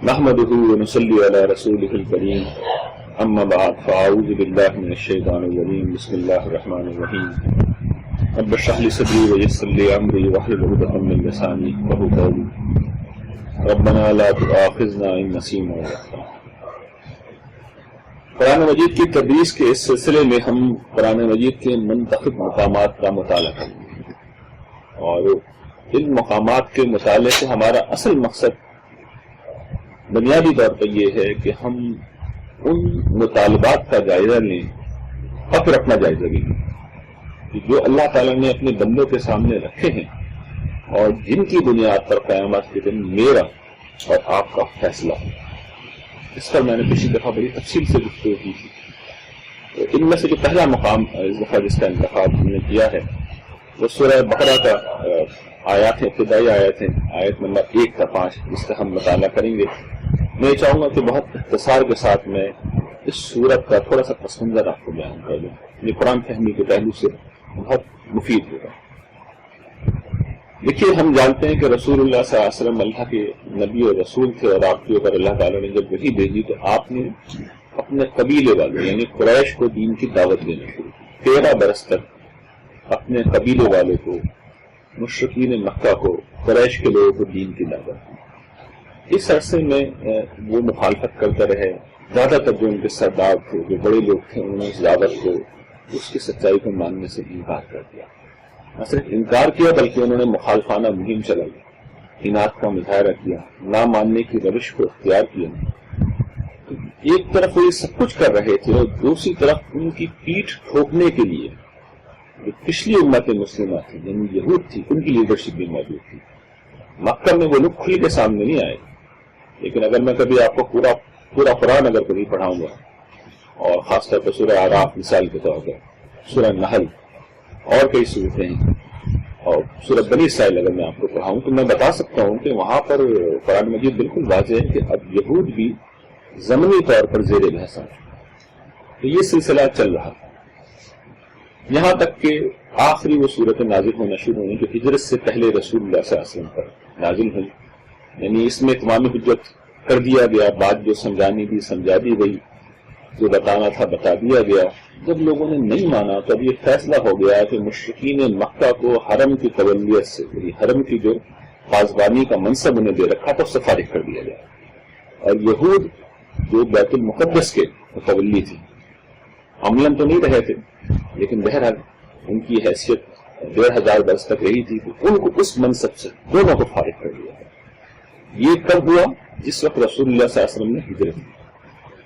نحمده ونصلي على رسوله الكريم اما بعد فاعوذ بالله من الشيطان الرجيم بسم الله الرحمن الرحيم رب اشرح لي صدري ويسر لي امري واحلل عقدة من لساني يفقهوا قولي ربنا لا تؤاخذنا ان نسينا واخطأنا۔ قرآن مجید کی تدریس کے اس سلسلے میں ہم قرآن مجید کے منتخب مقامات کا مطالعہ کریں گے، اور ان مقامات کے مطالعے سے ہمارا اصل مقصد بنیادی طور پر یہ ہے کہ ہم ان مطالبات کا جائزہ لیں اور پھر اپنا جائزہ بھی لیں کہ جو اللہ تعالیٰ نے اپنے بندوں کے سامنے رکھے ہیں اور جن کی بنیاد پر قیامت کے دن میرا اور آپ کا فیصلہ ہے۔ اس پر میں نے پچھلی دفعہ بڑی تفصیل سے گفتگو کی تھی۔ ان میں سے جو پہلا مقام اس دفعہ جس کا انتخاب ہم نے کیا ہے وہ سورہ بقرہ کا آیات ہیں، ابتدائی آیت ہیں، آیت نمبر 1 تا 5، جس کا ہم مطالعہ کریں گے۔ میں چاہوں گا کہ بہت اختصار کے ساتھ میں اس سورت کا تھوڑا سا پس منظر آپ کو بیان کر دوں، یہ قرآن فہمی کے پہلو سے بہت مفید ہوگا۔ دیکھیے، ہم جانتے ہیں کہ رسول اللہ صلی اللہ علیہ وسلم اللہ کے نبی اور رسول تھے، اور آپ کے اوپر اللہ تعالیٰ نے جب وحی بھیجی تو آپ نے اپنے قبیلے والوں یعنی قریش کو دین کی دعوت دینا شروع کی۔ 13 برس تک اپنے قبیلے والوں کو، مشرکین مکہ کو، قریش کے لوگوں کو دین کی دعوت دی۔ اس عرصے میں وہ مخالفت کرتے رہے، زیادہ تر جو ان کے سردار تھے، جو بڑے لوگ تھے، انہوں نے اس دعوت کو، اس کی سچائی کو ماننے سے انکار کر دیا۔ نہ صرف انکار کیا بلکہ انہوں نے مخالفانہ مہم چلائی، اناد کا مظاہرہ کیا، نہ ماننے کی روش کو اختیار کیا۔ ایک طرف وہ یہ سب کچھ کر رہے تھے اور دوسری طرف ان کی پیٹھ ٹھوکنے کے لیے جو پچھلی امت مسلمہ تھی یعنی یہود تھی، ان کی لیڈرشپ بھی موجود تھی۔ مکہ میں وہ لوگ کھل کے سامنے نہیں آئے، لیکن اگر میں کبھی آپ کو پورا قرآن اگر کبھی پڑھاؤں گا، اور خاص طور پر سورہ اعراف مثال کے طور پر، سورہ نحل اور کئی صورتیں ہیں، اور سورہ بنی اسرائیل اگر میں آپ کو پڑھاؤں تو میں بتا سکتا ہوں کہ وہاں پر قرآن مجید بالکل واضح ہے کہ اب یہود بھی ضمنی طور پر زیر بحث آ چکے۔ تو یہ سلسلہ چل رہا تھا یہاں تک کہ آخری وہ صورت نازل ہونا شروع ہوئی جو ہجرت سے پہلے رسول اللہ صلی اللہ علیہ وسلم پر نازل ہوئی، یعنی اس میں تمام حجت کر دیا گیا، بات جو سمجھانی تھی سمجھا دی گئی، جو بتانا تھا بتا دیا گیا۔ جب لوگوں نے نہیں مانا تو اب یہ فیصلہ ہو گیا کہ مشرکین مکہ کو حرم کی قبولیت سے، یعنی حرم کی جو پاسبانی کا منصب انہیں دے رکھا تھا اس سے فارغ کر دیا گیا، اور یہود جو بیت المقدس کے متولی تھی، عملاً تو نہیں رہے تھے لیکن بہرحال ان کی حیثیت 1500 برس تک رہی تھی، تو ان کو اس منصب سے دونوں کو فارغ کر دیا گیا۔ یہ کب ہوا؟ جس وقت رسول اللہ صلی اللہ علیہ وسلم نے ہجرت کی۔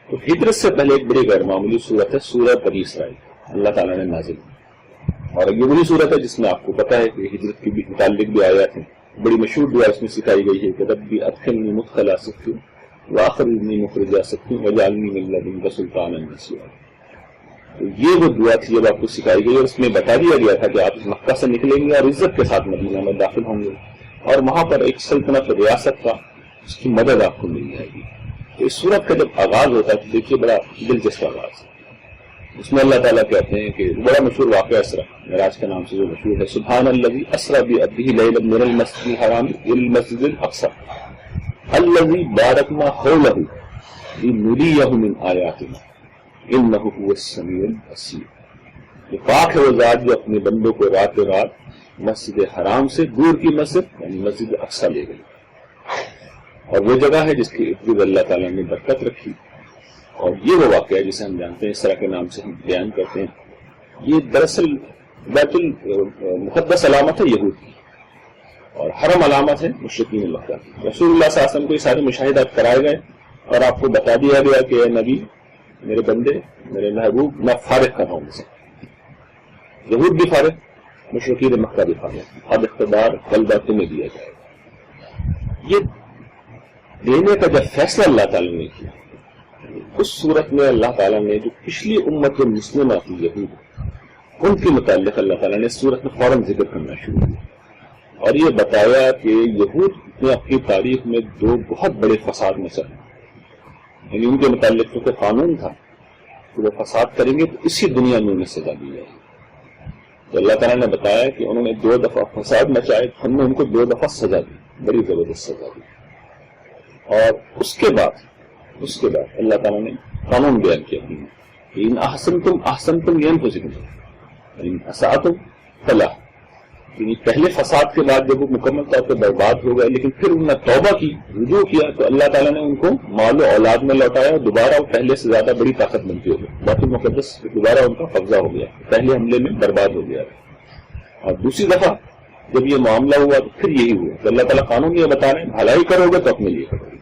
تو ہجرت سے پہلے ایک بڑی غیر معمولی صورت ہے سورہ بنی اسرائیل، اللہ تعالیٰ نے نازل کی، اور یہ بڑی صورت ہے جس میں آپ کو پتا ہے کہ ہجرت کے بھی متعلق بھی آیات ہیں۔ بڑی مشہور دعا اس میں سکھائی گئی ہے کہ ربی ادخلنی مدخل صدق واخرجنی مخرج صدق واجعلنی من لدنک سلطانا نصیرا۔ تو یہ وہ دعا تھی جب آپ کو سکھائی گئی، اور اس میں بتا دیا گیا تھا کہ آپ اس مکہ سے نکلیں گے اور عزت کے ساتھ مدینہ میں داخل ہوں گے، اور وہاں پر ایک سلطنت ریاست کا اس کی مدد آپ کو مل جائے گی۔ تو اس صورت کا جب آغاز ہوتا ہے تو دیکھیے بڑا دلچسپ آغاز ہے۔ اس میں اللہ تعالیٰ کہتے ہیں کہ بڑا مشہور واقعہ اسرا معراج کے نام سے جو مشہور ہے، سبحان الذی اسری بعبدہ لیلا من المسجد الحرام الی المسجد الاقصی الذی بارکنا حولہ لنریہ من آیاتنا انہ هو السمیع البصیر۔ یہ پاک ہے وہ ذات جو اپنے بندوں کو رات مسجد حرام سے دور کی مسجد یعنی مسجد اقصی لے گئی، اور وہ جگہ ہے جس کی ارد گرد اللہ تعالیٰ نے برکت رکھی۔ اور یہ وہ واقعہ ہے جسے ہم جانتے ہیں اس طرح کے نام سے ہم بیان کرتے ہیں۔ یہ دراصل بیت المقدس علامت ہے یہود کی، اور حرم علامت ہے مشرکین مکہ کی۔ رسول اللہ صلی اللہ علیہ وسلم کو یہ سارے مشاہدات کرائے گئے اور آپ کو بتا دیا گیا کہ اے نبی، میرے بندے، میرے محبوب، میں فارغ کر رہا ہوں سے۔ یہود بھی فارغ، مشرکین مکہ بھی فارغ، اب اقتدار غلبہ تمہیں دیا جائے گا۔ یہ دینے کا جب فیصلہ اللہ تعالیٰ نے کیا، اس صورت میں اللہ تعالیٰ نے جو پچھلی امت مسلمہ تھی یہود، ان کے متعلق اللہ تعالیٰ نے اس صورت میں فوراً ذکر کرنا شروع کیا، اور یہ بتایا کہ یہود نے اپنی تاریخ میں 2 بہت بڑے فساد مچائے، یعنی ان کے متعلق تو قانون تھا کہ وہ فساد کریں گے تو اسی دنیا میں انہیں سزا دی جائے گی۔ تو اللہ تعالیٰ نے بتایا کہ انہوں نے 2 دفعہ فساد مچائے، ہم نے ان کو 2 دفعہ سزا دی، بڑی زبردست سزا دی۔ اور اس کے بعد اللہ تعالیٰ نے قانون بیان کیا ان احسنتم لانفسکم ان اسأتم فلا، یعنی پہلے فساد کے بعد جب وہ مکمل طور پہ برباد ہو گئے لیکن پھر انہوں نے توبہ کی، رجوع کیا، تو اللہ تعالیٰ نے ان کو مال و اولاد میں لوٹایا اور دوبارہ وہ پہلے سے زیادہ بڑی طاقت بنتی ہو گئی، بیت المقدس دوبارہ ان کا قبضہ ہو گیا، پہلے حملے میں برباد ہو گیا۔ اور دوسری دفعہ جب یہ معاملہ ہوا تو پھر یہی ہوا کہ اللہ تعالیٰ قانون یہ بتا رہے ہیں بھلائی کرو گے تو اپنے لیے کرو گے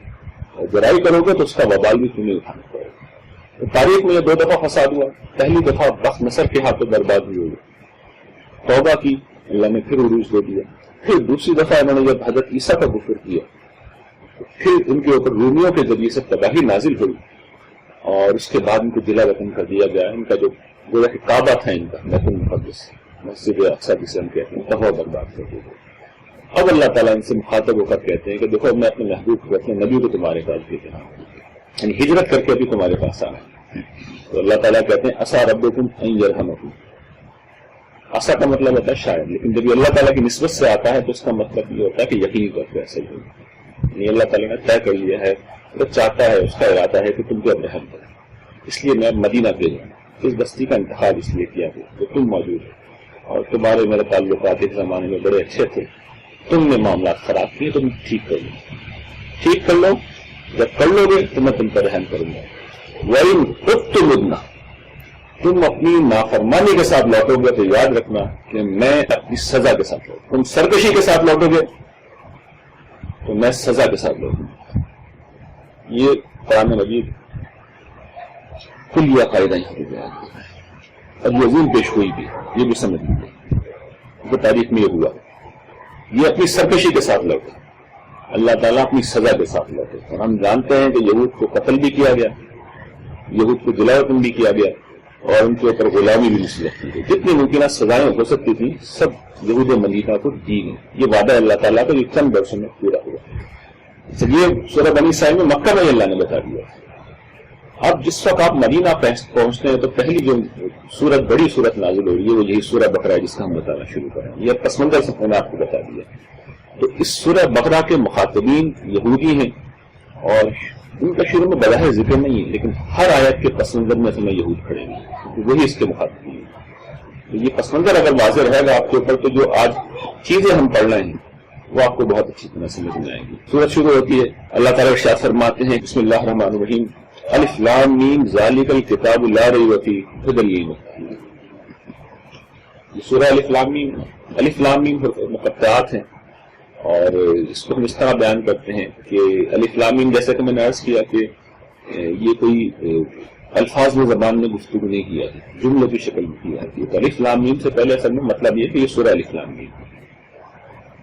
اور برائی کرو گے تو اس کا وبال بھی تمہیں اٹھانا پڑے گا۔ تاریخ میں یہ 2 دفعہ فساد ہوا، پہلی دفعہ بخت نصر کے ہاتھوں برباد ہوئی، توبہ کی، اللہ نے پھر عروج دے دیا، پھر دوسری دفعہ انہوں نے جب حضرت عیسیٰ کا کفر کیا پھر ان کے اوپر رومیوں کے ذریعے سے تباہی نازل ہوئی اور اس کے بعد ان کو جلا وطن کر دیا گیا۔ ان کا جو گویا کہ کعبہ تھا ان کا بیت المقدس، مسجد اقصیٰ جسے ہم کہتے ہیں، تباہ برباد کر دیا۔ اب اللہ تعالیٰ ان سے مخاطب ہو کر کہتے ہیں کہ دیکھو میں اپنے محبوب کو، اپنے نبی کو تمہارے پاس بھیجا ہوں، یعنی ہجرت کر کے ابھی تمہارے پاس آنا ہے۔ تو اللہ تعالیٰ کہتے ہیں عسیٰ ربکم ان یرحمکم، عسیٰ کا مطلب ہوتا ہے شاید، لیکن جب یہ اللہ تعالیٰ کی نسبت سے آتا ہے تو اس کا مطلب یہ ہوتا ہے کہ یقینی طور پہ ایسا ہی ہوگا، یعنی اللہ تعالیٰ نے طے کر لیا ہے، وہ چاہتا ہے، اس کا ارادہ ہے کہ تم کو اب رحم کرے، اس لیے میں مدینہ بھیجوں۔ اس بستی کا انتخاب اس لیے کیا گیا کہ تم موجود ہو اور تمہارے میرے تعلقات ایک زمانے میں بڑے اچھے تھے، تم نے معاملات خراب کیے، تم ٹھیک کر لو، ٹھیک کر لو، جب کر لو گے تو میں تم پر رحم کروں گا۔ وَإِنْ عُدْتُمْ عُدْنَا، تم اپنی نافرمانی کے ساتھ لوٹو گے تو یاد رکھنا کہ میں اپنی سزا کے ساتھ لوٹوں، تم سرکشی کے ساتھ لوٹو گے تو میں سزا کے ساتھ لوٹوں گا۔ یہ قرآن مجید کلیہ قاعدہ یہاں پہ بیان کیا ہے۔ اب یہ عظیم پیش ہوئی بھی، یہ بھی سمجھ لیجیے کہ تاریخ میں یہ ہوا، یہ اپنی سرکشی کے ساتھ لوٹے، اللہ تعالیٰ اپنی سزا کے ساتھ لوٹے۔ اور ہم جانتے ہیں کہ یہود کو قتل بھی کیا گیا، یہود کو جلا وطن بھی کیا گیا اور ان کے اوپر غلامی بھی مسلط کی گئی، جتنی ممکنہ سزائیں ہو سکتی تھیں سب یہود مدینہ کو دی گئی۔ یہ وعدہ اللہ تعالیٰ کا یہ چند برسوں میں پورا ہوا۔ یہ سورہ بنی اسرائیل میں مکہ میں اللہ نے بتا دیا۔ اب جس وقت آپ مدینہ پہنچتے ہیں تو پہلی جو سورت، بڑی سورت نازل ہو رہی ہے وہ یہی سورہ بقرہ ہے جس کا ہم بتانا شروع کریں۔ یہ پس منظر سے میں نے آپ کو بتا دیا۔ تو اس سورہ بقرہ کے مخاطبین یہودی ہیں اور ان کا شروع میں بظاہر ذکر نہیں ہے، لیکن ہر آیت کے پس منظر میں ہمیں یہود کھڑے ہیں کیونکہ وہی اس کے مخاطبین ہیں۔ تو یہ پس منظر اگر واضح رہے گا آپ کے اوپر تو جو آج چیزیں ہم پڑھ رہے ہیں وہ آپ کو بہت اچھی طرح سمجھ میں آئیں گی۔ سورت شروع ہوتی ہے، اللہ تعالیٰ ارشاد فرماتے ہیں بسم اللہ الرحمن الرحیم الف لام میم ذالک الکتاب لا ریب فیہ ھدی للمتقین۔ یہ سورہ الف لام میم مقطعات ہیں اور اس کو ہم اس طرح بیان کرتے ہیں کہ الف لام میم، جیسے کہ میں نے عرض کیا کہ یہ کوئی الفاظ میں زبان میں گفتگو نہیں کیا ہے، جملے کی شکل میں کیا ہے۔ تو الف لام میم سے پہلے اصل میں مطلب یہ کہ یہ سورہ الف لام میم،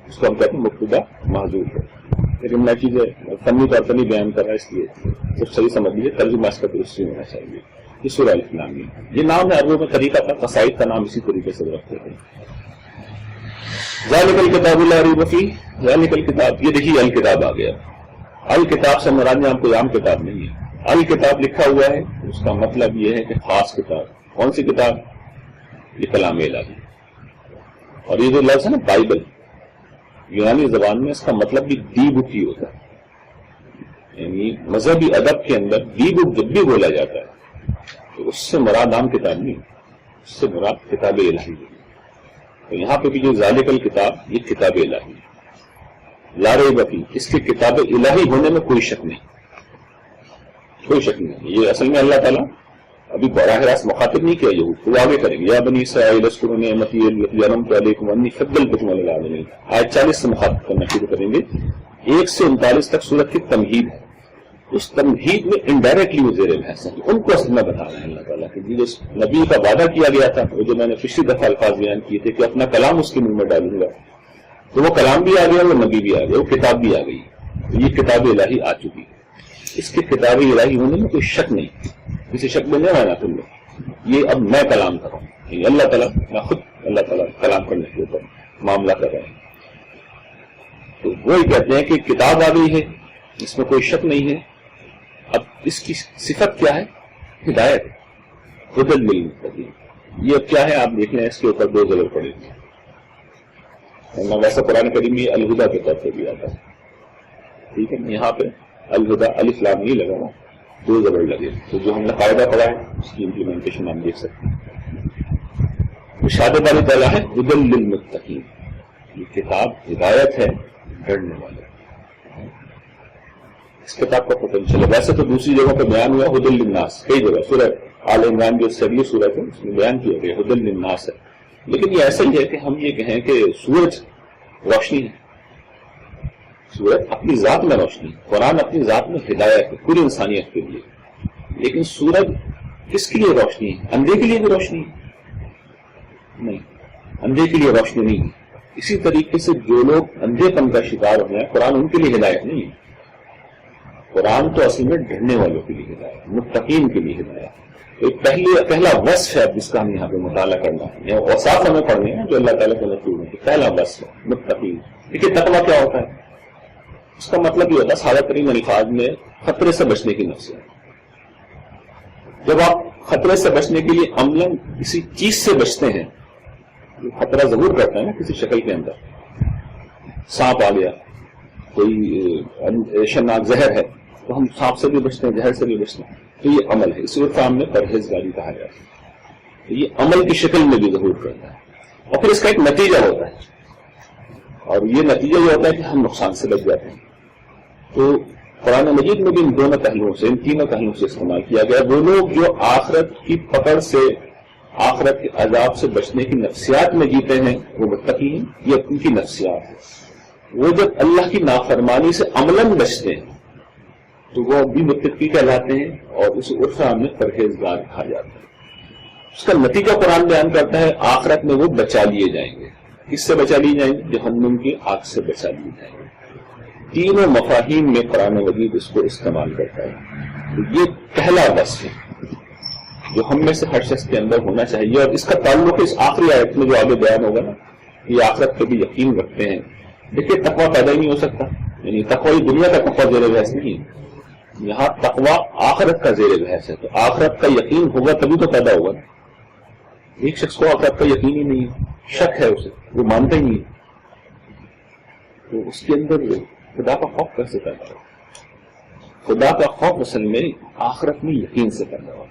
اس کو ہم کہتے ہیں مبتدا محذوف ہے، لیکن میں چیزیں فنی طور پر نہیں بیان کر رہا، اس لیے صرف صحیح سمجھ لیجیے، ترجمہ اس کا درست ہونا چاہیے۔ یہ سورہ الف لام میم، یہ نام ہے عربوں میں طریقہ تھا، قصائد کا نام اسی طریقے سے رکھتے تھے۔ ذالک الکتاب لا ریب فیہ، ذالک الکتاب، یہ دیکھیے الکتاب آ گیا۔ الکتاب سے مراد یہاں کوئی عام کتاب نہیں ہے، الکتاب لکھا ہوا ہے، اس کا مطلب یہ ہے کہ خاص کتاب۔ کون سی کتاب؟ یہ کلام الہی۔ اور یہ جو لفظ ہے نا بائبل، یونانی زبان میں اس کا مطلب بھی دی بک ہی ہوتا ہے، یعنی مذہبی ادب کے اندر دی بک جب بھی بولا جاتا ہے تو اس سے مراد عام کتاب نہیں، اس سے مراد کتاب الہی ہے۔ تو یہاں پہ بھی جو ذالک الکتاب، یہ کتاب الہی لا ریب فیہ، اس کے کتاب الہی ہونے میں کوئی شک نہیں، کوئی شک نہیں۔ یہ اصل میں اللہ تعالیٰ ابھی براہ راست مخاطب نہیں کیا یہود کو، وہ آگے کریں گے، یا بنی اسرائیل اذکروا نعمتی التی انعمت علیکم انی فضلتکم علی العالمین۔ آیت 40 سے مخاطب کرنا شروع کریں گے، 1 سے 39 تک سورت کی تمہید ہے۔ اس تمہید میں انڈائریکٹلی وہ زیر بحث ہیں، ان کو اصل میں بتا رہے ہیں اللہ تعالیٰ کہ جو نبی کا وعدہ کیا گیا تھا، وہ جو میں نے پچھلی دفعہ الفاظ بیان کیے تھے کہ اپنا کلام اس کے منہ میں ڈالوں گا، تو وہ کلام بھی آ گیا، وہ نبی بھی آ گیا، وہ کتاب بھی آ گئی، تو یہ کتاب الہی آ چکی ہے۔ اس کے کتاب الہی ہونے میں کوئی شک نہیں، کسی شک میں نہیں آنا تم لوگ، یہ اب میں کلام کر رہا ہوں، اللہ تعالیٰ میں خود اللہ تعالیٰ کلام کرنے کے اوپر معاملہ کر رہے ہیں۔ تو وہی کہتے ہیں کہ کتاب آ گئی ہے، اس میں کوئی شک نہیں ہے۔ اب اس کی صفت کیا ہے؟ ہدایت، ھدی للمتقین۔ یہ اب کیا ہے آپ دیکھ لیں، اس کے اوپر 2 ضرور پڑے گی، ویسا قرآن کریم میں الہدا کے طور پہ بھی آتا ہے، ٹھیک ہے، یہاں پہ الہدا الف لام نہیں لگا نا، 2 زبر لگے. تو جو ہم نے قاعدہ پڑھا ہے اس کی امپلیمنٹیشن ہم دیکھ سکتے ہیں. ارشاد باری تعالیٰ ہے ہدی للمتقین، یہ کتاب ہدایت ہے ڈرنے والے. اس کتاب کا پوٹینشیل ہے. ویسے تو دوسری جگہ پہ بیان ہوا ہدی للناس، کئی جگہ سورہ آل عمران جو سری سورت ہے اس میں بیان کیا گیا ہدی للناس ہے. لیکن یہ ایسا ہی ہے کہ ہم یہ کہیں کہ سورج روشنی ہے. سورج اپنی ذات میں روشنی ہے، قرآن اپنی ذات میں ہدایت ہے پوری انسانیت کے لیے. لیکن سورج کس کے لیے روشنی ہے؟ اندھے کے لیے بھی روشنی ہے؟ نہیں، اندھے کے لیے روشنی نہیں ہے. اسی طریقے سے جو لوگ اندھے پن کا شکار ہو ہیں قرآن ان کے لیے ہدایت نہیں ہے. قرآن تو اصل میں ڈرنے والوں کے لیے ہدایت، متقین کے لیے ہدایت. تو پہلا وصف ہے جس کا ہم یہاں پہ مطالعہ کرنا ہے، اوصاف ہمیں پڑھنے ہیں جو اللہ تعالیٰ کے مطلوب ہے. پہلا وصف ہے متقین. دیکھیے تقویٰ کیا ہوتا ہے؟ اس کا مطلب یہ ہوتا ہے سادہ ترین الفاظ میں خطرے سے بچنے کی نفسیات. جب آپ خطرے سے بچنے کے لیے عملاً کسی چیز سے بچتے ہیں جو خطرہ ضرور کرتا ہے نا کسی شکل کے اندر، سانپ آ گیا، کوئی شناک زہر ہے تو ہم سانپ سے بھی بچتے ہیں، زہر سے بھی بچتے ہیں. تو یہ عمل ہے، اسی وقت میں پرہیزگاری کہا جاتا ہے. تو یہ عمل کی شکل میں بھی ظہور کرتا ہے. اور پھر اس کا ایک نتیجہ ہوتا ہے، اور یہ نتیجہ یہ ہوتا ہے کہ ہم نقصان سے بچ جاتے ہیں. تو قرآن مجید میں بھی ان دونوں پہلوؤں سے، ان تینوں پہلوؤں سے استعمال کیا گیا. وہ لوگ جو آخرت کی پکڑ سے، آخرت کے عذاب سے بچنے کی نفسیات میں جیتے ہیں وہ متقی ہیں. یہ ان کی نفسیات ہے. وہ جب اللہ کی نافرمانی سے عملاً بچتے ہیں تو وہ بھی متقی کہلاتے ہیں، اور اس عرف عام میں پرہیزگار کہا جاتا ہے. اس کا نتیجہ قرآن بیان کرتا ہے آخرت میں وہ بچا لیے جائیں گے. کس سے بچا لیے جائیں گے؟ جہنم کی آگ سے بچا لیے جائیں گے. تینوں مفاہیم میں قرآن مجید اس کو استعمال کرتا ہے. تو یہ پہلا وصف ہے جو ہم میں سے ہر شخص کے اندر ہونا چاہیے. اور اس کا تعلق اس آخری آیت میں جو آگے بیان ہوگا نا، یہ آخرت پہ بھی یقین رکھتے ہیں. دیکھیے تقویٰ پیدا ہی نہیں ہو سکتا، یعنی تقوی دنیا کا تقویٰ زیر بحث نہیں ہے، یہاں تقویٰ آخرت کا زیر بحث ہے. تو آخرت کا یقین ہوگا تبھی تو پیدا ہوگا. ایک شخص کو آخرت کا یقین ہی نہیں ہے، شک ہے اسے، وہ مانتا ہی نہیں، تو اس کے اندر خدا کا خوف کیسے پیدا ہو؟ خدا کا خوف اصل میں آخرت میں یقین سے پیدا ہو.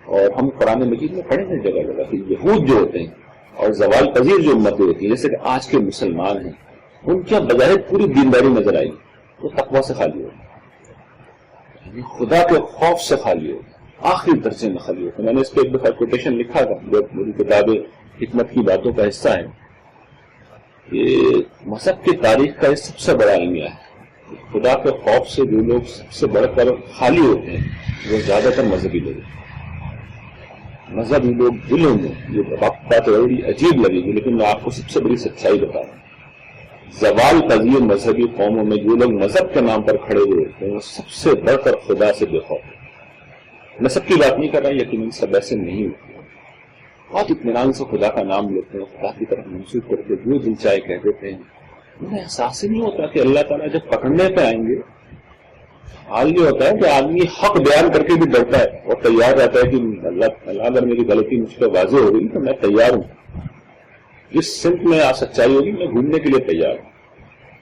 اور ہم قرآن مجید میں پڑھے ہیں جگہ جگہ کہ یہود جو ہوتے ہیں اور زوال پذیر جو امتیں ہوتی ہیں جیسے کہ آج کے مسلمان ہیں، ان کے بظاہر پوری دینداری نظر آئی، وہ تقویٰ سے خالی ہوگی، یعنی خدا کے خوف سے خالی ہوگی، آخری درجے میں خالی ہوگی. میں نے اس پہ ایک دفعہ کوٹیشن لکھا تھا جو میری کتاب حکمت کی باتوں کا حصہ ہے. یہ مذہب کی تاریخ کا یہ سب سے بڑا المیہ ہے. خدا کے خوف سے جو لوگ سب سے بڑھ کر خالی ہوتے ہیں وہ زیادہ تر مذہبی لوگ ہیں. مذہبی لوگ دلوں میں، یہ بات بڑی عجیب لگے گی لیکن میں آپ کو سب سے بڑی سچائی بتا رہا ہوں. زوال پذیر مذہبی قوموں میں جو لوگ مذہب کے نام پر کھڑے ہوئے ہوتے ہیں وہ سب سے بڑھ کر خدا سے بے خوف ہیں. میں سب کی بات نہیں کر رہا، یقیناً سب ایسے نہیں ہوتے. بہت اطمینان سے خدا کا نام لیتے ہیں، خدا کی طرف منسوخ کر کے جو دل چاہے کہہ دیتے ہیں. انہیں احساس ہی نہیں ہوتا کہ اللہ تعالیٰ جب پکڑنے پہ آئیں گے. حال یہ ہوتا ہے کہ آدمی حق بیان کر کے بھی ڈرتا ہے اور تیار رہتا ہے کہ اللہ اگر میری غلطی مجھ پہ واضح ہو گئی تو میں تیار ہوں، جس سمت میں سچائی ہوگی میں گھومنے کے لیے تیار ہوں.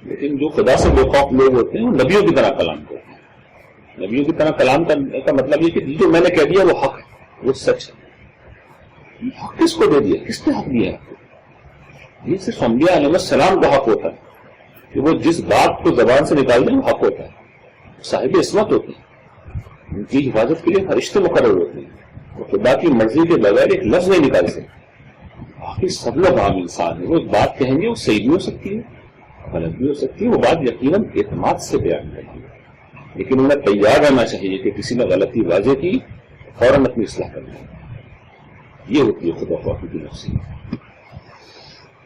لیکن جو خدا سے بے خوف لوگ ہوتے ہیں وہ نبیوں کی طرح کلام کرتے ہیں. نبیوں کی طرح کلام کرنے کا مطلب یہ کہ جو میں نے کہہ دیا وہ حق ہے، وہ سچ ہے. حق کس کو دے دیا؟ کس نے حق دیا ہے؟ یہ صرف انبیاء علیہ السلام کا حق ہوتا ہے کہ وہ جس بات کو زبان سے نکال دیں وہ حق ہوتا ہے. صاحب عصمت ہوتے ہیں، ان کی حفاظت کے لیے فرشتے مقرر ہوتے ہیں، وہ خدا کی مرضی کے بغیر ایک لفظ نہیں نکال سکتے. باقی سب لوگ عام انسان ہیں، وہ بات کہیں گے وہ صحیح بھی ہو سکتی ہے غلط بھی ہو سکتی ہے، وہ بات یقیناً اعتماد سے بیان کریں گے. لیکن انہیں تیار رہنا چاہیے کہ کسی نے غلطی واضح کی فوراً اپنی اصلاح کر لیں. یہ ہوتی ہے خدا خوفی کی نفسیات.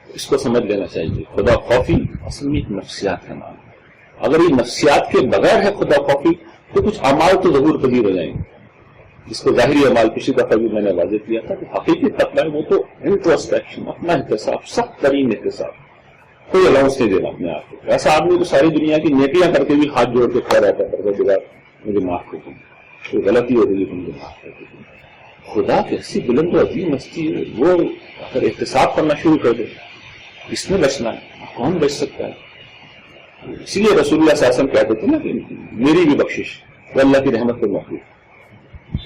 اس کو سمجھ لینا چاہیے. خدا خوفی اصل میں ایک نفسیات کا نام ہے. اگر یہ نفسیات کے بغیر ہے خدا خوفی تو کچھ اعمال تو ضرور پذیر ہو جائیں گے، جس کو ظاہری اعمال کسی دفعہ بھی میں نے واضح کیا تھا کہ حقیقی تقویٰ وہ تو انٹروسپیکشن، اپنا احتساب، سخت ترین احتساب، کوئی الاؤنس نہیں دینا اپنے آپ کو. ایسا آدمی تو ساری دنیا کی نیکیاں کر کے بھی ہاتھ جوڑ کے کھڑا رہتا ہے پروردگار مجھے معاف کر دیں، کوئی غلطی ہو رہی ہے مجھے معاف کر دیں. خدا کی ایسی بلند و عظیم ہستی ہے، وہ اگر احتساب کرنا شروع کر دے کس نے بچنا ہے؟ کون بچ سکتا ہے؟ اسی لیے رسول اللہ صلی اللہ علیہ وسلم کہتے تھے نا کہ میری بھی بخشش، وہ اللہ کی رحمت پر محفوظ.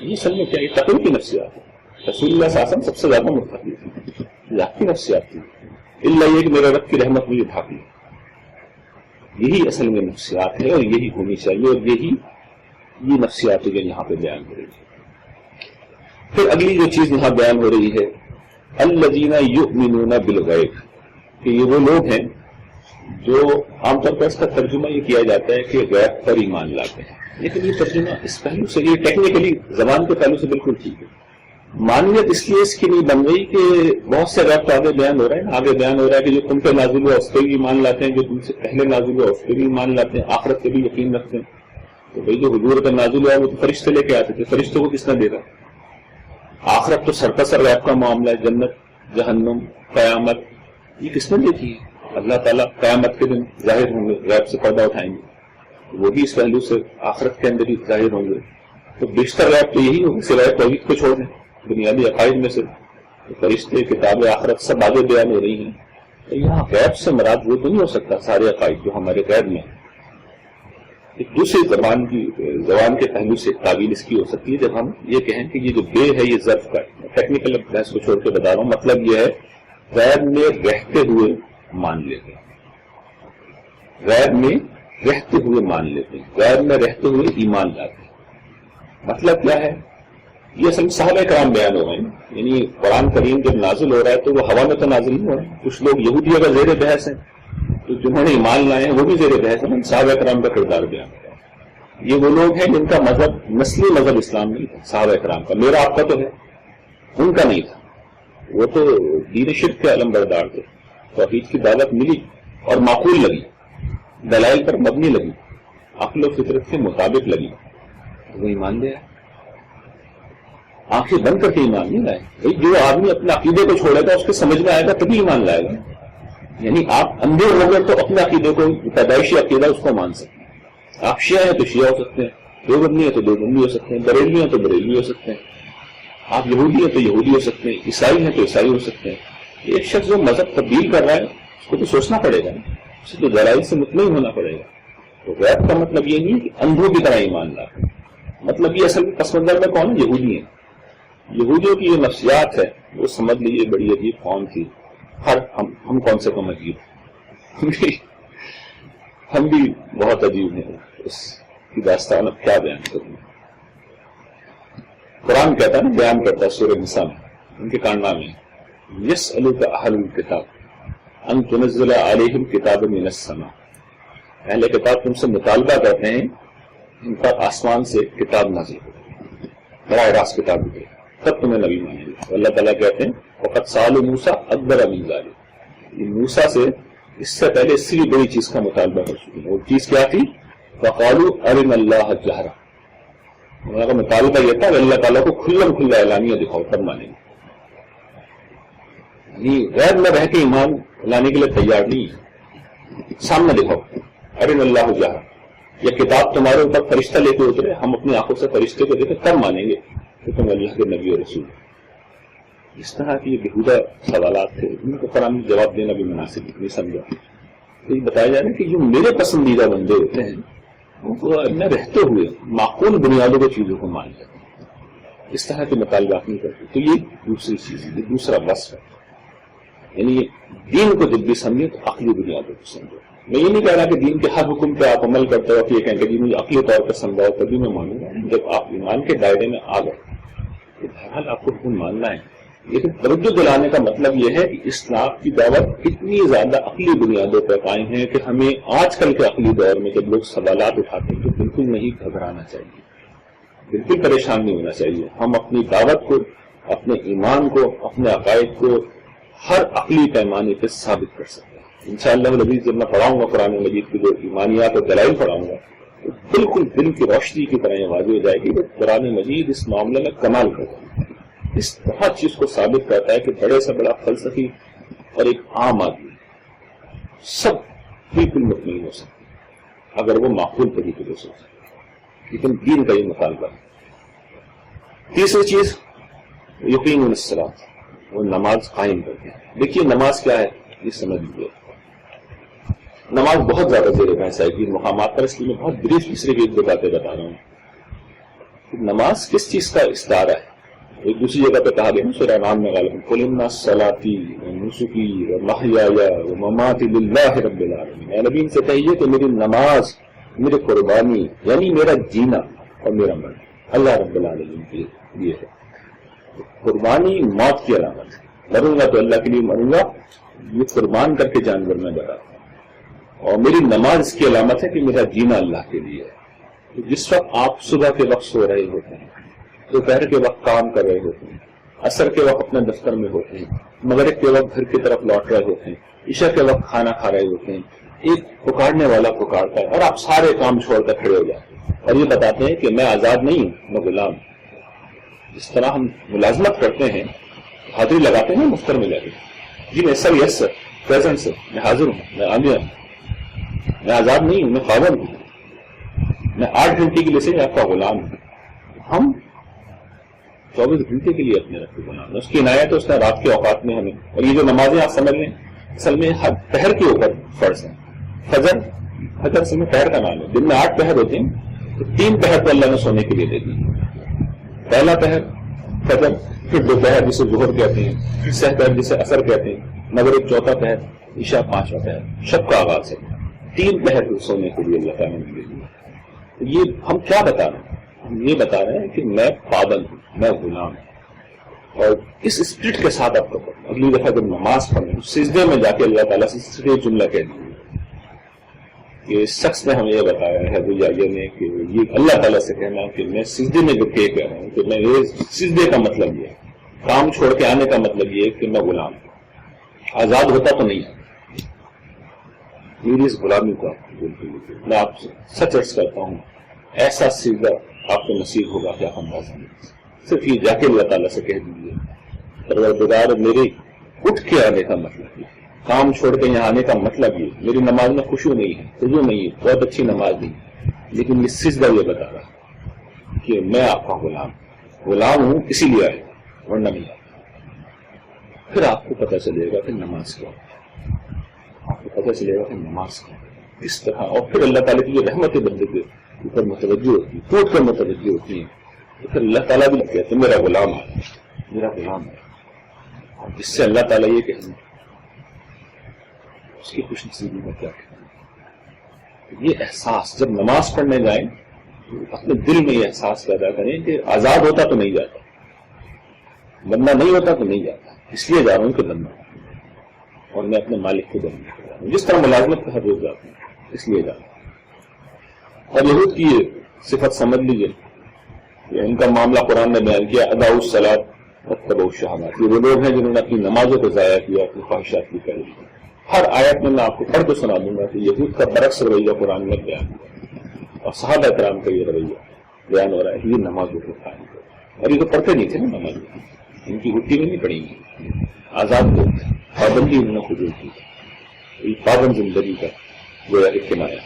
یہ سب میں کیا یہ تقوی کی نفسیات ہے. رسول اللہ صلی اللہ علیہ وسلم سب سے زیادہ متقی تھے، یہ آپ کی نفسیات تھی. اللہ یہ کہ میرے رب کی رحمت مجھے ڈھانپ لی. یہی اصل میں نفسیات ہے اور یہی ہونی چاہیے، اور یہی یہ نفسیات جو یہاں پہ بیان ہو رہی ہے. پھر اگلی جو چیز یہاں بیان ہو رہی ہے الذین یؤمنون بالغیب، کہ یہ وہ لوگ ہیں جو عام طور پر اس کا ترجمہ یہ کیا جاتا ہے کہ غیب پر ایمان لاتے ہیں، لیکن یہ ترجمہ اس پہلو سے، یہ ٹیکنیکلی زبان کے پہلو سے بالکل ٹھیک ہے. مانیت اس لیے اس کی نہیں بن گئی کہ بہت سے غیب تو آگے بیان ہو رہا ہے، آگے بیان ہو رہا ہے کہ جو تم پہ نازل ہوا اس پہ بھی ایمان لاتے ہیں، جو تم سے پہلے نازل ہوا اس پہ بھی ایمان لاتے ہیں، آخرت پہ بھی یقین رکھتے ہیں. تو بھائی جو حضور پہ نازل ہوا وہ تو فرشتے لے کے آتے تھے، فرشتوں کو کس نے دے رہا؟ آخرت تو سرکسر غیب کا معاملہ ہے، جنت، جہنم، قیامت، یہ کس نے دیکھی ہے؟ اللہ تعالیٰ قیامت کے دن ظاہر ہوں گے، غیب سے پردہ اٹھائیں گے، وہ بھی اس پہلو سے آخرت کے اندر ہی ظاہر ہوں گے. تو بیشتر غیب تو یہی ہوگی سوائے توحید کو چھوڑ دیں، بنیادی عقائد میں سے فرشتے، کتاب، آخرت سب آگے بیان ہو رہی ہیں. تو یہاں غیب سے مراد وہ تو نہیں ہو سکتا سارے عقائد جو ہمارے غیب میں. ایک دوسری زبان کے پہلو سے تعبیر اس کی ہو سکتی ہے جب ہم یہ کہیں کہ یہ جو بے ہے یہ ظرف کا ہے. ٹیکنیکل بحث کو چھوڑ کے بتا رہا ہوں، مطلب یہ ہے غیب میں رہتے ہوئے مان لیتے ہیں، غیب میں رہتے ہوئے مان لیتے ہیں، غیب میں رہتے ہوئے ایمان لاتے ہیں. مطلب کیا ہے؟ یہ اصل صحابہ کرام بیان ہو رہے ہیں. یعنی قرآن کریم جب نازل ہو رہا ہے تو وہ ہوا میں تو نازل نہیں ہو رہا ہے. کچھ لوگ یہودی اگر زیر بحث ہیں تو جنہوں نے ایمان لائے ہیں وہ بھی زیر بحث ہیں. صحابہ کرام کا کردار بیان ہے. یہ وہ لوگ ہیں جن کا مذہب نسلی مذہب اسلام نہیں تھا. صحابہ کرام کا، میرا آپ کا تو ہے، ان کا نہیں تھا. وہ تو دین شرک کے علم بردار تھے. توحید کی دعوت ملی اور معقول لگی، دلائل پر مبنی لگی، عقل و فطرت کے مطابق لگی، وہ ایمان لے آئے. آنکھیں بند کر کے ایمان نہیں لائے. بھائی جو آدمی اپنے عقیدے کو چھوڑے گا اس کے سمجھ میں آئے گا تبھی ایمان لائے گا. یعنی آپ اندھے ہو گئے تو اپنے عقیدے کو، پیدائشی عقیدہ اس کو مان سکتے ہیں. آپ شیعہ ہیں تو شیعہ ہو سکتے ہیں، دیوبندی ہیں تو دیوبندی ہو سکتے ہیں، بریلوی ہیں تو بریلوی ہو سکتے ہیں، آپ یہودی ہیں تو یہودی ہو سکتے ہیں، عیسائی ہیں تو عیسائی ہو سکتے ہیں. ایک شخص جو مذہب تبدیل کر رہا ہے اس کو تو سوچنا پڑے گا، اسے تو دلائل سے مطمئن ہونا پڑے گا. تو غیب کا مطلب یہ نہیں کہ اندھوں کی طرح ایمان لا. مطلب یہ اصل پس منظر میں کون ہے؟ یہودی ہیں. یہودیوں کی یہ نفسیات ہے، وہ سمجھ لیجیے بڑی عجیب قوم تھی. ہم کون سے کم عجیب، ہم بھی بہت عجیب ہیں. اس کی داستان اب کیا بیان کروں. قرآن کہتا ہے نا، بیان کرتا ہے سورہ نساء میں ان کے کارنامے. یسألک اہل الکتاب ان تنزل علیہم کتاب من السماء، اہل کتاب تم سے مطالبہ کرتے ہیں ان پر آسمان سے کتاب نازل کرو، براہ راست کتاب دے تب تمہیں نبی مانیں گے. اللہ تعالیٰ کہتے ہیں وقد سألوا موسیٰ اکبر من ذلک، یہ موسیٰ سے اس سے پہلے اس سے بھی بڑی چیز کا مطالبہ کر چکے ہیں. وہ چیز کیا تھی؟ فقالوا ارنا اللہ جہرا، انہوں کا مطالبہ یہ تھا کہ اللہ تعالیٰ کو کھلم کھلا اعلانیہ دکھاؤ تب مانیں گے. غیر میں رہ کے ایمان لانے کے لیے تیار نہیں، سامنے دکھاؤ. ارنا اللہ جہرا، یہ کتاب تمہارے اوپر فرشتہ لے کے اترے، ہم اپنی آنکھوں سے فرشتے کو دیکھیں تب مانیں گے کہ تم اللہ کے نبی اور رسول. اس طرح کی یہ بےہودہ سوالات تھے، ان کو قرآن میں جواب دینا بھی مناسب نہیں سمجھا. تو یہ بتایا جا رہا ہے کہ جو میرے پسندیدہ بندے ہوتے ہیں وہ میں رہتے ہوئے معقول بنیادوں کو چیزوں کو مان لیتے ہیں، اس طرح کے مطالبات نہیں کرتے. تو یہ دوسری چیز ہے، یہ دوسرا وصف ہے. یعنی دین کو جب بھی سمجھے تو عقلی بنیادوں کو سمجھو. میں یہ نہیں کہہ رہا کہ دین کے ہر حکم پہ آپ عمل کرتے ہو کہ یہ کہیں کہ جی مجھے عقلی طور پر سمجھاؤ تبھی میں مانوں گا. جب آپ ایمان کے دائرے میں آ گئے تو بہرحال آپ کو حکم ماننا ہے. لیکن توجہ دلانے کا مطلب یہ ہے کہ اسلام کی دعوت اتنی زیادہ عقلی بنیادوں پر قائم ہے کہ ہمیں آج کل کے عقلی دور میں جب لوگ سوالات اٹھاتے ہیں تو بالکل نہیں گھبرانا چاہیے، بالکل پریشان نہیں ہونا چاہیے. ہم اپنی دعوت کو، اپنے ایمان کو، اپنے عقائد کو ہر عقلی پیمانے پہ ثابت کر سکتے ہیں. انشاءاللہ العزیز جب میں پڑھاؤں گا قرآن مجید کی جو ایمانیات اور دلائل پڑھاؤں گا تو بالکل دل کی روشنی کی طرح یہ واضح ہو جائے گی کہ قرآن مجید اس معاملے میں کمال کرتا ہے. اس طرح چیز کو ثابت کرتا ہے کہ بڑے سے بڑا فلسفی اور ایک عام آدمی سب بالکل مطمئن ہو سکتے اگر وہ معقول طریقے سے سوچ سکتے. لیکن دین کا یہ مطالبہ ہے. تیسری چیز یقین الصلاۃ، وہ نماز قائم کرتے ہیں. دیکھیے نماز کیا ہے یہ سمجھ لیجیے. نماز بہت زیادہ زیر بحث ہے کہ مقامات پر، اس لیے میں بہت بریف صرف ایک دو باتیں بتا رہا ہوں. نماز کس چیز کا استعارہ ہے؟ ایک دوسری جگہ پہ کہا گیا سورہ انعام میں غالباً قل ان صلاتی ونسکی ومحیایا ومماتی للہ رب العالمین. اے نبی ان سے کہیے کہ میری نماز، میری قربانی یعنی میرا جینا اور میرا مرنا اللہ رب العالمین کے لیے ہے. قربانی موت کی علامت ہے، مروں گا تو اللہ کے لیے مروں گا، یہ قربان کر کے جانور میں بڑھا. اور میری نماز اس کی علامت ہے کہ میرا جینا اللہ کے لیے ہے. جس وقت آپ صبح کے وقت سو رہے ہوتے ہیں، دوپہر کے وقت کام کر رہے ہوتے ہیں، عصر کے وقت اپنے دفتر میں ہوتے ہیں، مغرب کے وقت گھر کی طرف لوٹ رہے ہوتے ہیں، عشاء کے وقت کھانا کھا رہے ہوتے ہیں، ایک پکارنے والا پکارتا ہے اور آپ سارے کام چھوڑ کر کھڑے ہو جاتے ہیں اور یہ بتاتے ہیں کہ میں آزاد نہیں ہوں، میں غلام. جس طرح ہم ملازمت کرتے ہیں، حاضری لگاتے ہیں دفتر میں جاتے ہیں، جی میں سر، یس سر، پریزنٹ سر، میں حاضر ہوں، میں عامر ہوں، میں آزاد نہیں ہوں، میں خاوند ہوں، میں 8 گھنٹے کے لیے سے آپ کا غلام ہوں. ہم 24 گھنٹے کے لیے اپنے رب کے غلام ہیں. اس کی عنایت ہے، اس نے رات کے اوقات میں ہمیں. اور یہ جو نمازیں آپ سمجھ لیں اصل میں ہر پہر کے اوپر فرض ہیں. فجر اصل میں پہر کا نام ہے. دن میں 8 پہر ہوتے ہیں تو 3 پہر تو اللہ نے سونے کے لیے دے دی. پہلا پہر فجر، پھر دوپہر جسے ظہر کہتے ہیں، پھر سحر جسے عصر کہتے ہیں، مغرب چوتھا پہر، عشاء 5واں پہر، شب کا آغاز ہے. 3 پہر سونے کے لیے اللہ تعالیٰ نے دے دی. یہ ہم کیا بتا رہے ہیں؟ ہم یہ بتا رہے ہیں کہ میں پابند ہوں، میں غلام ہوں. اور اس اسپرٹ کے ساتھ آپ کو اگلی دفعہ جب نماز پڑھیں سجدے میں جا کے اللہ تعالیٰ سے صرف یہ جملہ کہہ دیجیے کہ اس شخص نے ہمیں یہ بتایا ہے نے کہ یہ اللہ تعالیٰ سے کہنا کہ میں سجدے میں جو کہہ رہا ہوں کہ میں یہ سجدے کا مطلب یہ ہے، کام چھوڑ کے آنے کا مطلب یہ ہے کہ میں غلام ہوں، آزاد ہوتا تو نہیں ہے. میری اس غلامی کو میں آپ سے سچ عرض کرتا ہوں ایسا سجدہ آپ کو نصیب ہوگا کہ آپ اندازہ نہیں. صرف یہ جا کے اللہ تعالیٰ سے کہہ دیجیے پروردگار میرے اٹھ کے آنے کا مطلب یہ، کام چھوڑ کے یہاں آنے کا مطلب یہ، میری نماز میں خشوع نہیں ہے، خضوع نہیں ہے، بہت اچھی نماز نہیں، لیکن یہ سجدہ یہ بتا رہا کہ میں آپ کا غلام ہوں، اسی لیے آئے ورنہ نہیں آئے. پھر آپ کو پتہ چلے گا کہ نماز کیا، آپ کو پتہ چلے گا کہ نماز کیا کس طرح. اور پھر اللہ تعالیٰ کی یہ رحمت بندے کے اوپر متوجہ ہوتی ہے، ٹوٹ کر متوجہ ہوتی ہے، تو پھر اللہ تعالیٰ بھی کہتے ہیں میرا غلام ہے، میرا غلام ہے. اور جس سے اللہ تعالیٰ یہ کہیں اس کی خوش نصیبی میں کیا کہنا. یہ احساس جب نماز پڑھنے جائیں تو اپنے دل میں یہ احساس پیدا کریں کہ آزاد ہوتا تو نہیں جاتا، بندہ نہیں ہوتا تو نہیں جاتا، اس لیے جا رہا ہوں کہ بندہ اور میں اپنے مالک کو بننے جا رہا ہوں. جس طرح ملازمت کا ہر روز جاتا ہوں اس لیے جا رہا ہوں. اور یہود کی یہ صفت سمجھ لیجیے کہ ان کا معاملہ قرآن نے بیان کیا ادا الصلاۃ واتبعوا الشہوات. یہ وہ لوگ ہیں جنہوں نے اپنی نمازوں کو ضائع کیا، اپنی خواہشات کی پیروی کی. ہر آیت میں آپ کو پڑھ کے سنا دوں گا کہ یہود کا برعکس رویہ قرآن میں بیان کیا اور صحابہ کرام کا یہ رویہ بیان ہو رہا ہے کہ یہ نمازوں کو قائم کرو. اور یہ تو پڑھتے نہیں تھے نا نماز، ان کی گٹی میں نہیں پڑیں گی، آزاد لوگ تھے، پابندی انہوں نے خود کی، پابند زندگی کا گویا کہ کنایا.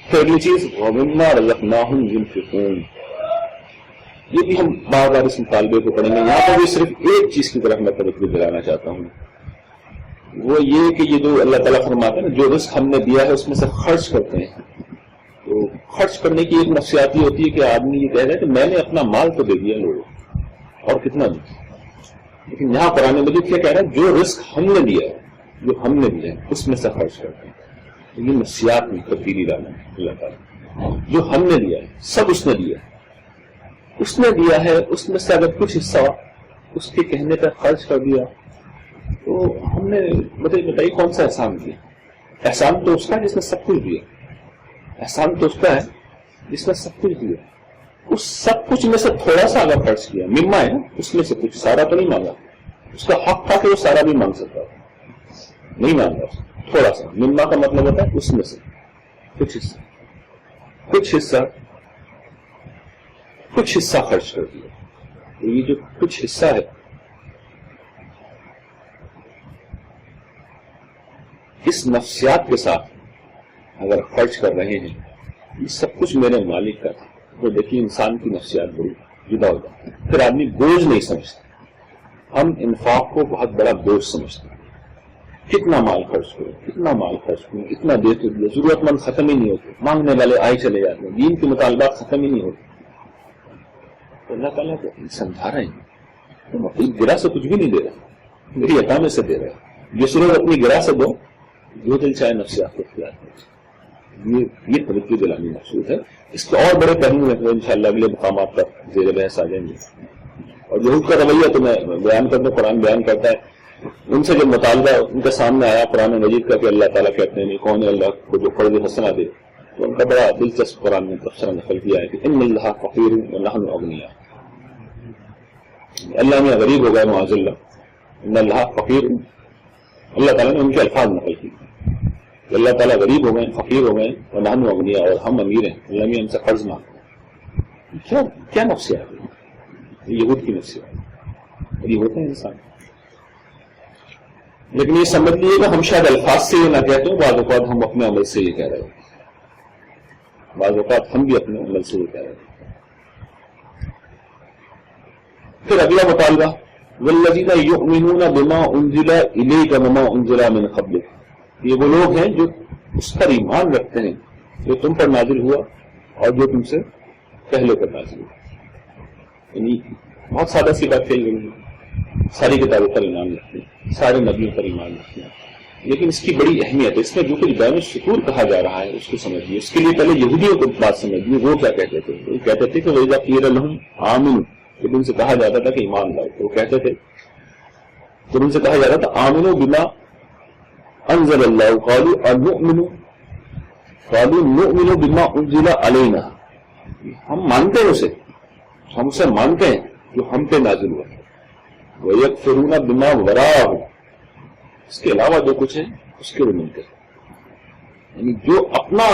پھر اگلی چیز وَمِمَّا رَزَقْنَاهُمْ يُنْفِقُونَ. یہ بھی ہم بار بار اس مطالبے کو پڑھیں گے. یہاں پر بھی صرف ایک چیز کی طرف میں توجہ دلانا چاہتا ہوں، وہ یہ کہ یہ جو اللہ تعالیٰ فرماتا ہے نا جو رزق ہم نے دیا ہے اس میں سے خرچ کرتے ہیں. تو خرچ کرنے کی ایک نفسیاتی ہوتی ہے کہ آدمی یہ کہہ رہا ہے کہ میں نے اپنا مال تو دے دیا لوگوں اور کتنا دیا، لیکن یہاں قرآن مجید کیا کہہ رہا ہے جو رزق ہم نے دیا ہے، جو ہم نے دیا ہے اس میں سے خرچ کرتے ہیں. یہ نفسیات میں تبدیلی لانا ہے. اللہ تعالیٰ جو ہم نے دیا ہے سب اس نے دیا ہے، اس نے دیا ہے، اس میں سے اگر کچھ حصہ اس کے کہنے پر خرچ کر دیا تو ہم نے بتائیے کون سا احسان کیا. احسان تو اس کا جس نے سب کچھ دیا، احسان تو اس کا ہے جس نے سب کچھ دیا. اس سب کچھ میں سے تھوڑا سا اگر خرچ کیا، مما ہے اس میں سے کچھ، سارا تو نہیں مانگا، اس کا حق تھا کہ وہ سارا بھی مانگ سکتا تھا، نہیں مانگا تھوڑا سا. مما کا مطلب ہوتا ہے اس میں سے کچھ حصہ خرچ کر دیا. یہ جو کچھ حصہ ہے اس نفسیات کے ساتھ اگر خرچ کر رہے ہیں، یہ سب کچھ میرے مالک کا تھا، تو دیکھیے انسان کی نفسیات بڑی جدا ہو جاتی ہے. پھر آدمی بوجھ نہیں سمجھتا. ہم انفاق کو بہت بڑا بوجھ سمجھتے ہیں کتنا مال خرچ کرو، کتنا مال خرچ کرو، اتنا دیتے دیا، ضرورت مند ختم ہی نہیں ہوتے، مانگنے والے آئے چلے جاتے ہیں، دین کے مطالبات ختم ہی نہیں ہوتے. تو اللہ تعالیٰ کو سمجھا رہے ہیں تم اپنی گرا سے کچھ بھی نہیں دے رہے، میری عطا میں سے دے رہے، جس روز اپنی گرا سے دو، جو دل چاہے نفسیات کو اختیار کرو. یہ توجہ دلانے مقصود ہے. اس کے اور بڑے پہلو ہیں تو انشاءاللہ اگلے مقامات پر زیر بحث آ جائیں گے. اور یہود کا رویہ تو میں بیان کرتا ہوں، قرآن بیان کرتا ہے. ان سے جب مطالبہ ان کے سامنے آیا قرآن مجید کا کہ اللہ تعالیٰ کہتے ہیں کون ہے اللہ کو جو قرض حسنہ دے، تو ان کا بڑا دلچسپ قرآن میں تفسیرہ نقل کیا ہے کہ ان اللہ فقیر ونحن اغنیاء، اللہ میں غریب ہو گئے معاذ اللہ، ان اللہ فقیر، اللہ تعالیٰ نے ان کے الفاظ نقل کی، اللہ تعالیٰ غریب ہو گئے، فقیر ہو گئے، ونحن اغنیاء، اور ہم امیر ہیں، اللہ میں ہم سے قرض مانگتے ہیں. کیا نفسیات ہے؟ یہود کی نفسیات. یہ ہوتا ہے انسان. لیکن یہ سمجھ لیجیے کہ ہم شاید الفاظ سے یہ نہ کہتے ہیں، بعض اوقات ہم اپنے عمل سے یہ کہہ رہے ہیں، بعض اوقات ہم بھی اپنے عمل سے یہ کہہ رہے ہیں. پھر اگلا مطالبہ والذین یؤمنون بما انزل الیک وما انزل من قبلک، یہ وہ لوگ ہیں جو اس پر ایمان رکھتے ہیں جو تم پر نازل ہوا اور جو تم سے پہلے پر نازل ہوا. یعنی بہت سادہ سی بات کہی گئی ہے، ساری کتابوں پر ایمان رکھتے ہیں، سارے نبیوں پر ایمان رکھتے ہیں، لیکن اس کی بڑی اہمیت ہے. اس میں جو کچھ بین السطور کہا جا رہا ہے اس کو سمجھیے. اس کے لیے پہلے یہودیوں کو بات سمجھیے، وہ کیا کہتے تھے. وہ کہتے تھے کہ وَإِذَا قِيلَ لَهُمْ آمِنُوا، جب ان سے کہا جاتا تھا کہ ایمان لاؤ، تو وہ کہتے تھے، جب ان سے کہا جاتا تھا آمنوا بما انزل اللہ، قالوا انؤمن، قالوا نؤمن بما انزل علینا، ہم مانتے ہیں اسے، ہم اسے مانتے ہیں جو ہم پہ نازل ہوا ہے. وَيَكْفُرُونَ بِمَا وَرَاءَهُ، اس کے علاوہ جو کچھ ہے اس کے وہ منکر، یعنی جو اپنا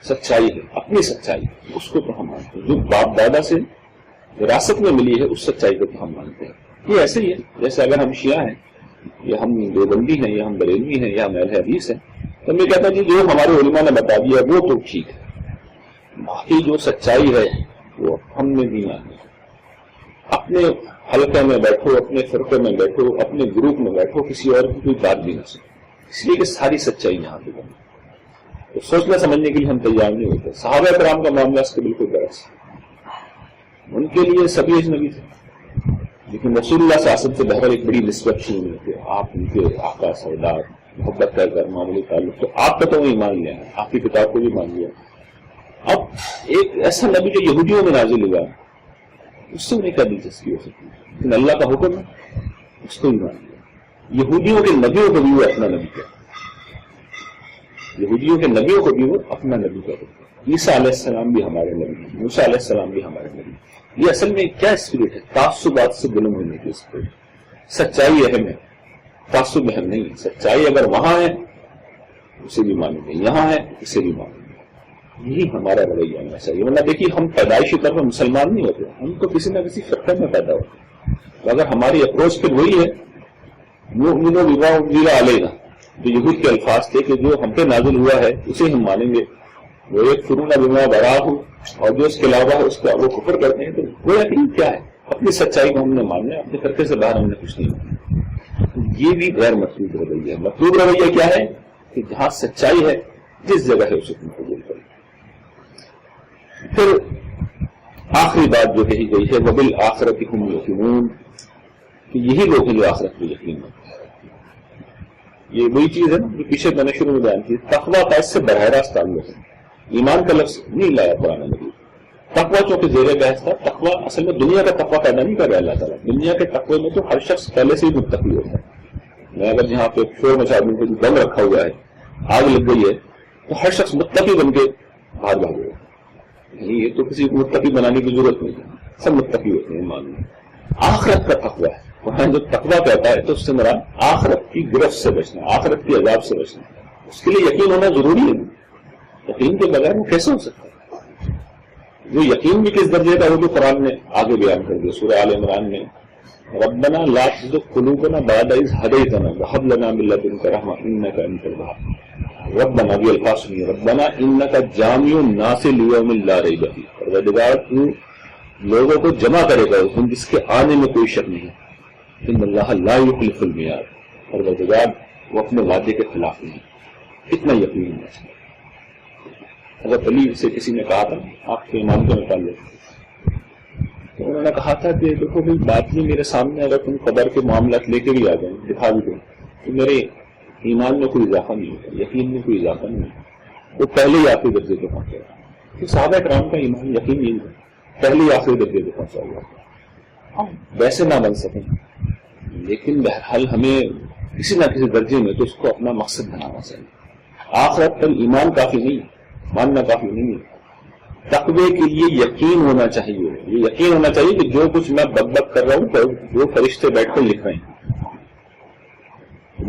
سچائی ہے، اپنی سچائی اس کو تو ہم مانتے ہیں، جو باپ دادا سے وراثت میں ملی ہے اس سچائی کو تو ہم مانتے ہیں. یہ ایسے ہی ہے جیسے اگر ہم شیعہ ہیں یا ہم دیوبندی ہیں یا ہم بریلوی ہیں یا ہم اہل حدیث ہیں تو میں کہتا ہوں کہ جو ہمارے علماء نے بتا دیا وہ تو ٹھیک ہے، باقی جو سچائی ہے وہ ہم نے بھی مانی. اپنے حلقے میں بیٹھو، اپنے فرقے میں بیٹھو، اپنے گروپ میں بیٹھو، کسی اور کی کوئی بات بھی نہ سنو، اس لیے کہ ساری سچائی یہاں پہ بنی. تو سوچنا سمجھنے کے لیے ہم تیار نہیں ہوتے. صحابہ کرام کا معاملہ اس کے بالکل برعکس، ان کے لیے سبھی اجنبی تھے، لیکن رسول اللہ صلی اللہ علیہ وسلم سے بہرحال ایک بڑی نسبت تھی ان کے، آپ ان کے آقا سردار، محبت کا گھر، معمولی تعلق. تو آپ کا تو وہی مان لیا ہے، آپ کی کتاب کو بھی مان لیا. اب ایک ایسا نبی جو یہودیوں میں نازل ہوا اس سے انہیں کیا دلچسپی ہو سکتی ہے، لیکن اللہ کا حکم ہے اس کو بھی مان لیا. یہودیوں کے نبیوں کو بھی وہ اپنا نبی کہتے، یہودیوں کے نبیوں کو بھی وہ اپنا نبی کہتے. عیسیٰ علیہ السلام بھی ہمارے نبی ہیں، موسیٰ علیہ السلام بھی ہمارے نبی. یہ اصل میں کیا اسپرٹ ہے؟ تعصبات سے بلند ہونے کی اسپرٹ. سچائی اہم ہے، تعصب اہم نہیں. سچائی اگر وہاں ہے اسے بھی مانیں گے، یہاں ہے اسے بھی مانیں گے. یہی ہمارا رویہ ہونا چاہیے. ورنہ دیکھیے ہم پیدائشی طور پر مسلمان نہیں ہوتے، ہم تو کسی نہ کسی فرقے میں پیدا ہوتے ہیں. تو اگر ہماری اپروچ پھر وہی ہے نؤمن بما انزل علینا، جو یہود کے الفاظ تھے کہ جو ہم پہ نازل ہوا ہے اسے ہم مانیں گے، وَيَكْفُرُونَ بِمَا وَرَاءَهُ، اور جو اس کے علاوہ ہے اس کا وہ کفر کرتے ہیں. تو وہ یقین کیا ہے؟ اپنی سچائی کو ہم نے ماننا ہے، اپنے فرقے سے باہر ہم نے کچھ نہیں ماننا. یہ بھی غیر مطلوب رویہ ہے. مطلوب رویہ کیا ہے کہ جہاں سچائی ہے جس جگہ ہے اسے تم قبول کرو. پھر آخری بات جو کہی گئی ہے وَبِالْآخِرَةِ هُمْ يُوقِنُونَ، کہ یہی لوگ ہیں جو آخرت کو یقین رکھتے ہیں. یہ وہی چیز ہے نا جو پیچھے میں نے شروع میں بیان کی، تقویٰ کا اس سے براہ راست تعلق ہے. ایمان کا لفظ نہیں لایا قرآن مجید. تقویٰ چونکہ زیر بحث تھا، تقویٰ اصل میں دنیا کا تقویٰ پیدا نہیں کر رہا اللہ تعالیٰ. دنیا کے تقوی میں تو ہر شخص پہلے سے ہی متقی ہوتا ہے. میں اگر جہاں پہ شور مچا دوں کہ دم رکھا ہوا ہے، آگ لگ گئی ہے، تو ہر شخص متقی بن کے باہر بھاگ گیا. یہ تو کسی کو متقی بنانے کی ضرورت نہیں ہے، سب متقی ہوتے ہیں ایمان میں. آخرت کا تقویٰ ہے، وہاں جو تقویٰ کہتا ہے تو اس سے مراد آخرت کی گرفت سے بچنا، آخرت کی عذاب سے بچنا. اس کے لیے یقین ہونا ضروری ہے. یقین کے بغیر وہ کیسے ہو سکتا ہے؟ جو یقین بھی کس درجے کا ہو جو قرآن نے آگے بیان کر دیا سورہ آل عمران میں، ربنا لا تزغ قلوبنا بعد اذ ہدیتنا وہب لنا من لدنک رحمۃ انک انت الوہاب. ربنا بھی الفاظ سنیے، ربنا انک جامع الناس لیوم لا ریب فیہ، پروردگار تو لوگوں کو جمع کرے گا اس دن جس کے آنے میں کوئی شک نہیں. ان اللہ لا یخلف المیعاد، پروردگار وہ اپنے وعدے کے خلاف نہیں. اتنا یقین ہونا چاہیے. حضرت علی سے کسی نے کہا تھا آپ کے ایمان کے متعلق، تو انہوں نے کہا تھا کہ دیکھو بھائی بات نہیں، میرے سامنے اگر تم قدر کے معاملات لے کے بھی آ جائیں، دکھا بھی دو، تو میرے ایمان میں کوئی اضافہ نہیں ہوگا، یقین میں کوئی اضافہ نہیں ہوگا، وہ پہلے ہی آخری درجے پہ پہنچے گا. تو صحابہ کرام کا ایمان یقین نہیں ہوگا، پہلے ہی آخری درجے پہ پہنچا ہوا. ویسے نہ بن سکیں لیکن بہرحال ہمیں کسی نہ کسی درجے میں تو اس کو اپنا مقصد بنانا چاہیے. آخرت پر ایمان کافی نہیں، ماننا کافی نہیں ہے. تقوی کے لیے یقین ہونا چاہیے. یہ یقین ہونا چاہیے کہ جو کچھ میں بک بک کر رہا ہوں وہ فرشتے بیٹھ کر لکھ رہے ہیں.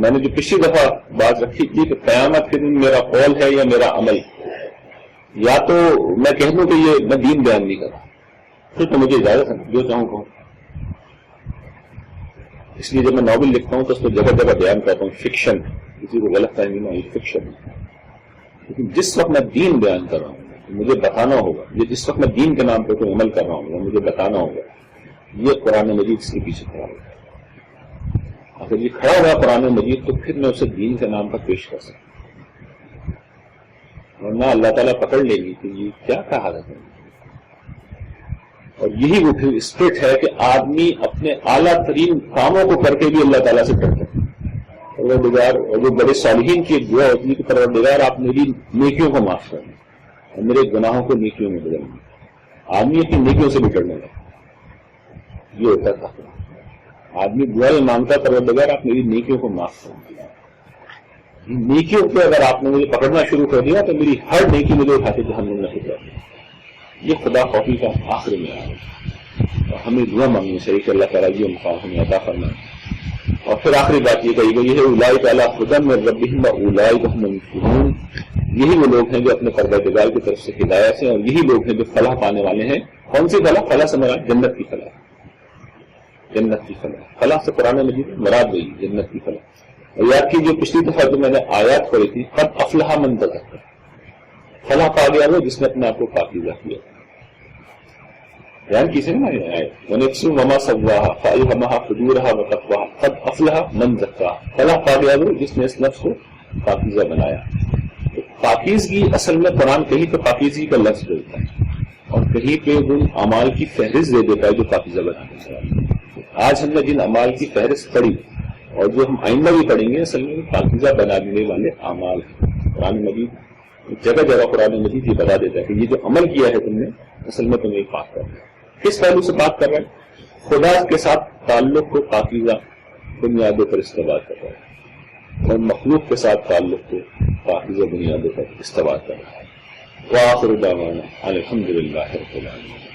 میں نے جو پچھلی دفعہ بات رکھی تھی کہ قیامت کے دن میرا قول ہے یا میرا عمل، یا تو میں کہہ دوں کہ یہ میں دین بیان نہیں کر رہا، پھر تو مجھے اجازت ہے جو چاہوں کہوں. اس لیے جب میں ناول لکھتا ہوں تو اس کو جگہ جگہ بیان کرتا ہوں فکشن، کسی کو غلط فہمی نہ یہ فکشن. لیکن جس وقت میں دین بیان کر رہا ہوں مجھے بتانا ہوگا، یہ جس وقت میں دین کے نام پہ کوئی عمل کر رہا ہوں مجھے بتانا ہوگا یہ قرآن مجید اس کے پیچھے کھڑا ہوگا. اگر یہ کھڑا ہوا قرآن مجید تو پھر میں اسے دین کے نام پر پیش کر سکتا ہوں، ورنہ اللہ تعالیٰ پکڑ لے گی کہ یہ کیا کہا ہے. اور یہی وہ پھر اسپرٹ ہے کہ آدمی اپنے اعلیٰ ترین کاموں کو کر کے بھی اللہ تعالیٰ سے ڈرتا ہے. پروردگار، اور جو بڑے صالحین کی ایک دعا ہوتی ہے کہ پروردگار آپ میری نیکیوں کو معاف کر دیں اور میرے گناہوں کو نیکیوں میں بدل دیں. آدمی اپنی نیکیوں سے بھی ڈرنے لگا. یہ ہوتا تھا آدمی دعا یہ مانگتا پروردگار آپ میری نیکیوں کو معاف کر دیں. نیکیوں کو اگر آپ نے مجھے پکڑنا شروع کر دیا تو میری ہر نیکی مجھے اٹھا کے جہنم میں پھینک دیا. یہ خدا خوفی کا آخر میں آیا. اور ہمیں دعا مانگنی چاہیے کہ اللہ تعالیٰ یہ مقام ہمیں عطا فرمائے. اور پھر آخری بات یہ کہی گئی ہے اولئک علی ھدی من ربہم واولئک هم المفلحون. یہی وہ لوگ ہیں جو اپنے پروردگار کی طرف سے ہدایت ہیں، اور یہی لوگ ہیں جو فلاح پانے والے ہیں. کون سی فلاح؟ فلاح سے مراد جنت کی فلاح. جنت کی فلاح، فلاح سے قرآن مجید مراد وہی جنت کی فلاح. اور یاد کی جو پچھلی دفعہ جو میں نے آیات پڑھی تھی، قد افلح من تزکیٰ، فلاح پا گیا وہ جس نے اپنے آپ کو پاکیزہ کیا. بیان کیسے نا یہ آئے وَنَفْسٍ وَمَا سَوَّاهَا فَأَلْهَمَهَا فُجُورَهَا وَتَقْوَاهَا قَدْ أَفْلَحَ مَنْ زَكَّاهَا. فلاح پا گیا وہ جس نے اس نفس کو پاکیزہ بنایا. پاکیزگی اصل میں قرآن کہیں تو پاکیزگی کا لفظ بولتا ہے اور کہیں پہ ان اعمال کی فہرست دے دیتا ہے جو پاکیزہ بنانے سے. آج ہم نے جن اعمال کی فہرست پڑھی اور جو ہم آئندہ بھی پڑھیں گے اصل میں پاکیزہ بنانے والے اعمال ہیں. قرآن مجید جگہ جگہ قرآن مجید یہ بتا دیتا ہے کہ یہ جو عمل کیا ہے تم نے اصل میں تمہیں پاک کر رہے. کس پہلو سے بات کر رہے ہیں؟ خدا کے ساتھ تعلق کو پاکیزہ بنیادوں پر استوار کر رہا ہے اور مخلوق کے ساتھ تعلق کو پاکیزہ بنیادوں پر استوار کر رہا ہے. وآخر دعوانا الحمدللہ رب العالمین.